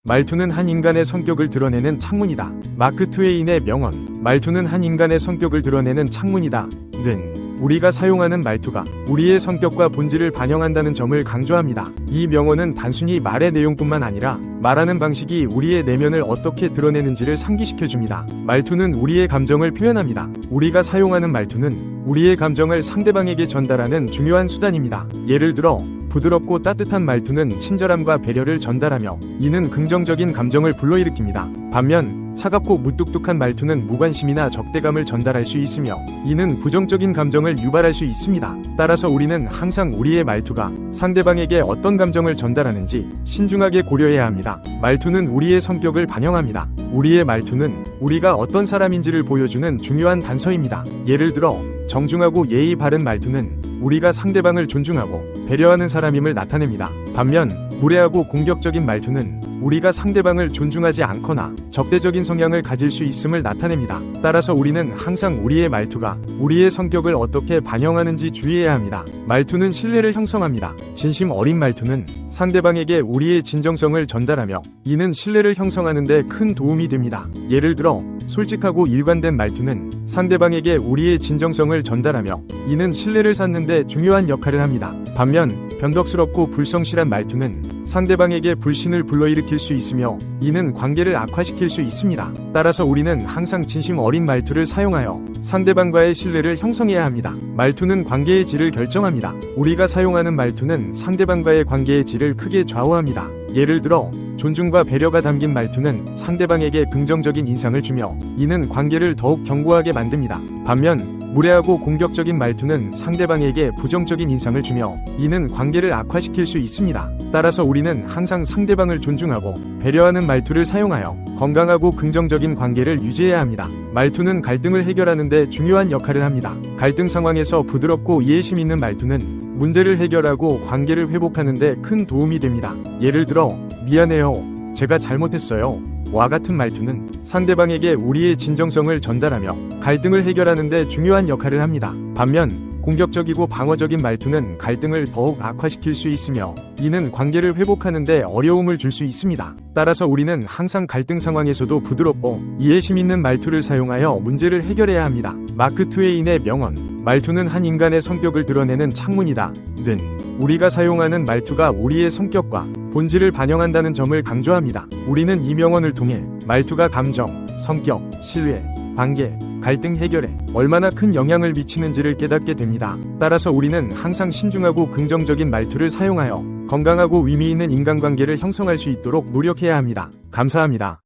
말투는 한 인간의 성격을 드러내는 창문이다. 마크 트웨인의 명언. 말투는 한 인간의 성격을 드러내는 창문이다. 는 우리가 사용하는 말투가 우리의 성격과 본질을 반영한다는 점을 강조합니다. 이 명언은 단순히 말의 내용뿐만 아니라 말하는 방식이 우리의 내면을 어떻게 드러내는지를 상기시켜줍니다. 말투는 우리의 감정을 표현합니다. 우리가 사용하는 말투는 우리의 감정을 상대방에게 전달하는 중요한 수단입니다. 예를 들어 부드럽고 따뜻한 말투는 친절함과 배려를 전달하며 이는 긍정적인 감정을 불러일으킵니다. 반면 차갑고 무뚝뚝한 말투는 무관심이나 적대감을 전달할 수 있으며 이는 부정적인 감정을 유발할 수 있습니다. 따라서 우리는 항상 우리의 말투가 상대방에게 어떤 감정을 전달하는지 신중하게 고려해야 합니다. 말투는 우리의 성격을 반영합니다. 우리의 말투는 우리가 어떤 사람인지를 보여주는 중요한 단서입니다. 예를 들어 정중하고 예의 바른 말투는 우리가 상대방을 존중하고 배려하는 사람임을 나타냅니다. 반면 무례하고 공격적인 말투는 우리가 상대방을 존중하지 않거나 적대적인 성향을 가질 수 있음을 나타냅니다. 따라서 우리는 항상 우리의 말투가 우리의 성격을 어떻게 반영하는지 주의해야 합니다. 말투는 신뢰를 형성합니다. 진심 어린 말투는 상대방에게 우리의 진정성을 전달하며 이는 신뢰를 형성하는 데 큰 도움이 됩니다. 예를 들어 솔직하고 일관된 말투는 상대방에게 우리의 진정성을 전달하며 이는 신뢰를 쌓는 데 중요한 역할을 합니다. 반면 변덕스럽고 불성실한 말투는 상대방에게 불신을 불러일으킬 수 있으며 이는 관계를 악화시킬 수 있습니다. 따라서 우리는 항상 진심 어린 말투를 사용하여 상대방과의 신뢰를 형성해야 합니다. 말투는 관계의 질을 결정합니다. 우리가 사용하는 말투는 상대방과의 관계의 질을 크게 좌우합니다. 예를 들어 존중과 배려가 담긴 말투는 상대방에게 긍정적인 인상을 주며 이는 관계를 더욱 견고하게 만듭니다. 반면 무례하고 공격적인 말투는 상대방에게 부정적인 인상을 주며 이는 관계를 악화시킬 수 있습니다. 따라서 우리는 항상 상대방을 존중하고 배려하는 말투를 사용하여 건강하고 긍정적인 관계를 유지해야 합니다. 말투는 갈등을 해결하는 데 중요한 역할을 합니다. 갈등 상황에서 부드럽고 이해심 있는 말투는 문제를 해결하고 관계를 회복하는 데 큰 도움이 됩니다. 예를 들어 미안해요. 제가 잘못했어요. 와 같은 말투는 상대방에게 우리의 진정성을 전달하며 갈등을 해결하는 데 중요한 역할을 합니다. 반면 공격적이고 방어적인 말투는 갈등을 더욱 악화시킬 수 있으며 이는 관계를 회복하는 데 어려움을 줄 수 있습니다. 따라서 우리는 항상 갈등 상황에서도 부드럽고 이해심 있는 말투를 사용하여 문제를 해결해야 합니다. 마크 트웨인의 명언. 말투는 한 인간의 성격을 드러내는 창문이다. 는 우리가 사용하는 말투가 우리의 성격과 본질을 반영한다는 점을 강조합니다. 우리는 이 명언을 통해 말투가 감정, 성격, 신뢰, 관계, 갈등 해결에 얼마나 큰 영향을 미치는지를 깨닫게 됩니다. 따라서 우리는 항상 신중하고 긍정적인 말투를 사용하여 건강하고 의미 있는 인간관계를 형성할 수 있도록 노력해야 합니다. 감사합니다.